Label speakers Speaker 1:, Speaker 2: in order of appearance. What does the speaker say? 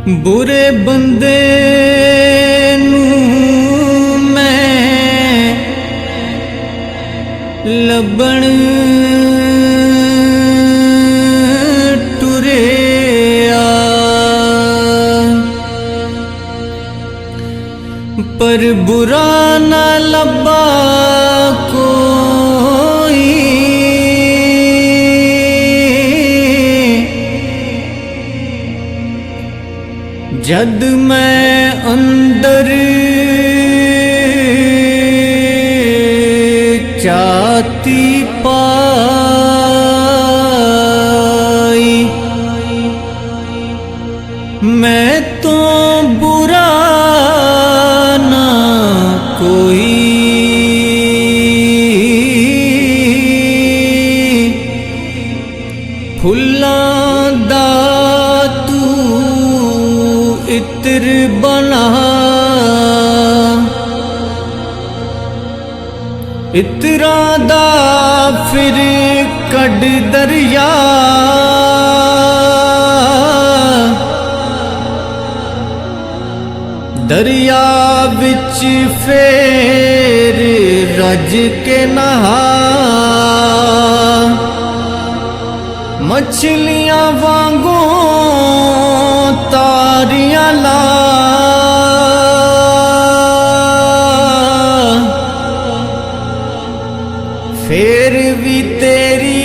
Speaker 1: बुरे बंदे नूं मैं लभण टुरिया, पर बुरा न लभा कोई। जद मैं अंदर चाहती पाई, मैं तो बुरा ना कोई। फुल्लां दा इत्र बना, इतरा दा फिर कड दरिया। दरिया विच फेर रज के नहा, मछलियां वांगू तारियां ला। फिर भी तेरी